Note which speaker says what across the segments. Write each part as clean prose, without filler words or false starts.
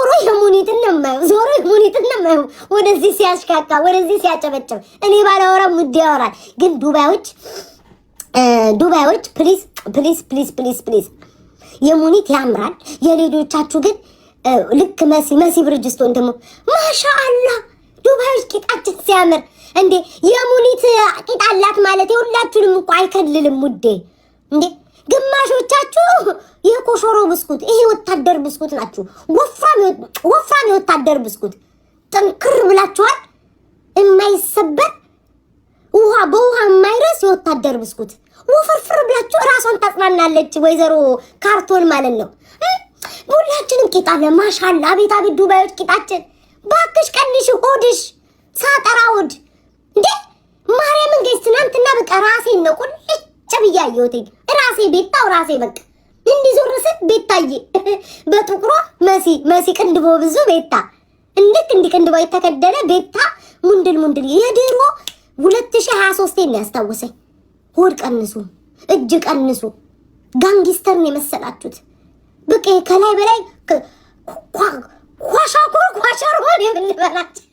Speaker 1: ዞሮ የሙኒትን ነው ወደዚህ ሲያሽካካ ወደዚህ ሲያጨበጭብ እኔ ባላወራም ውድ ያወራል። ግን ዱባዮች ፕሊዝ የሙኒት ያምራል። የሌሎቻችሁ ግን ልክ መሲ ብርጅስቶን ደግሞ ማሻአላህ ዱባዮች ቂጣችን ሲያምር እንዴ የሙኒት ቂጣ አላት ማለት የሁላችሁንም እኮ አይከልልም ውዴ። እንዴ ግማሾቻችሁ የኮሾሮ ብስኩት ይሄ ወታደር ብስኩት ናችሁ። ወፍራም የወታደር ብስኩት ጥንክር ብላችኋል። የማይሰበር በውሃ የማይረስ የወታደር ብስኩት ወፍርፍር ብላችሁ ራሷን ታጽናናለች ወይዘሮ ካርቶን ማለት ነው። ሁላችንም ቂጣ አለን ማሻአላ። አቤት ዱባዮች ቂጣችን። ባክሽ ቀንሽ ሆድሽ ሳጠራ ሆድ እንዴ ማርያምን ገይስ ትናንትና በቃ ራሴን ነው ቁልጭ ብያየሁት። ራሴ በቃ እንዲህ ዞር ስል ቤታዬ በጥቁሯ መሲ ቅንድቦ ብዙ ቤታ እንዲህ ቅንድቦ የተከደነ ቤታ ሙንድል የድሮ 2023 ነው ያስታወሰኝ። ሆድ ቀንሱ፣ እጅ ቀንሱ። ጋንጊስተር ነው የመሰላችሁት። በቃ ከላይ በላይ ኳሻር ሆነ የምንበላችሁ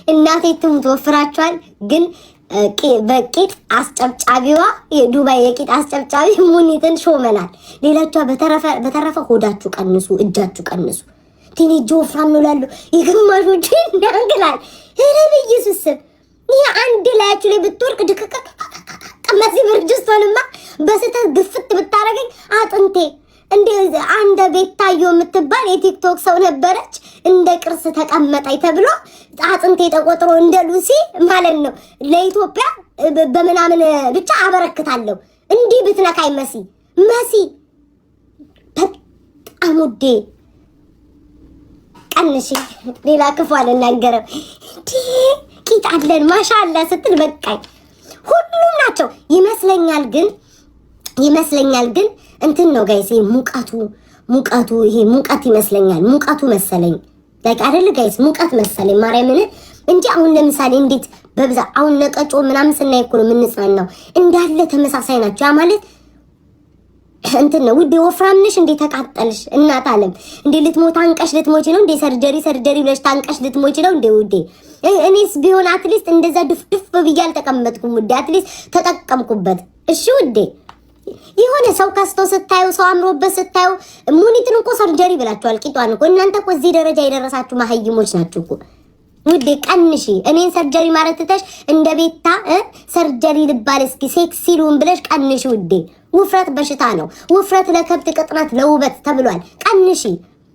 Speaker 1: እናቴ ትሙት ወፍራችኋል። ግን በቂጥ አስጨብጫቢዋ የዱባይ የቂጥ አስጨብጫቢ ሙኒትን ሾመናል። ሌላችሁ በተረፈ ሆዳችሁ ቀንሱ፣ እጃችሁ ቀንሱ። ቲኔጆ ወፍራም ነው ላሉ የግማሾች እንዳንግላል ሄረብ ኢየሱስ ይሄ አንድ ላያችሁ ላይ ብትወርቅ ድቅቅቅ መሲ ብርጅስቶንማ በስተት ግፍት ብታረገኝ አጥንቴ እንደ አንደ ቤታዮ የምትባል የቲክቶክ ሰው ነበረች። እንደ ቅርስ ተቀመጠኝ ተብሎ አጥንቴ ተቆጥሮ እንደ ሉሲ ማለት ነው ለኢትዮጵያ በመናምን ብቻ አበረክታለሁ። እንዲህ ብትነካይ መሲ በጣም ውዴ ቀንሺ። ሌላ ክፉ አልናገርም። ቂጣለን ማሻአላ ስትል በቃኝ። ሁሉም ናቸው ይመስለኛል ግን እንትን ነው ጋይስ ሙቀቱ ይሄ ሙቀት ይመስለኛል። ሙቀቱ መሰለኝ ላይክ አይደል ጋይስ ሙቀት መሰለኝ ማርያምን እንጂ አሁን ለምሳሌ እንዴት በብዛት አሁን ነቀጮ ምናምን ስናይ እኮ ነው የምንጽናናው። እንዳለ ተመሳሳይ ናቸው። ያ ማለት እንትን ነው ውዴ። ወፍራም ነሽ እንዴ ተቃጠልሽ እናት አለም እንዴ ልትሞት አንቀሽ ልትሞች ነው እንዴ ሰርጀሪ ብለሽ ታንቀሽ ልትሞች ነው እንዴ ውዴ። እኔስ ቢሆን አትሊስት እንደዛ ድፍድፍ ብዬ አልተቀመጥኩም ውዴ። አትሊስት ተጠቀምኩበት። እሺ ውዴ የሆነ ሰው ካስቶ ስታዩ ሰው አምሮበት ስታዩ ሙኒትን እኮ ሰርጀሪ ብላችኋል። ቂጧን እኮ እናንተ እኮ እዚህ ደረጃ የደረሳችሁ መሀይሞች ናችሁ እኮ ውዴ። ቀንሺ። እኔን ሰርጀሪ ማለት ትተሽ እንደ ቤታ ሰርጀሪ ልባል እስኪ ሴክሲ ሉን ብለሽ ቀንሺ ውዴ። ውፍረት በሽታ ነው። ውፍረት ለከብት ቅጥነት ለውበት ተብሏል። ቀንሺ።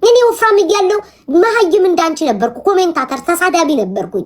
Speaker 1: እኔ ወፍራም እያለሁ መሀይም እንዳንቺ ነበርኩ። ኮሜንታተር ተሳዳቢ ነበርኩኝ።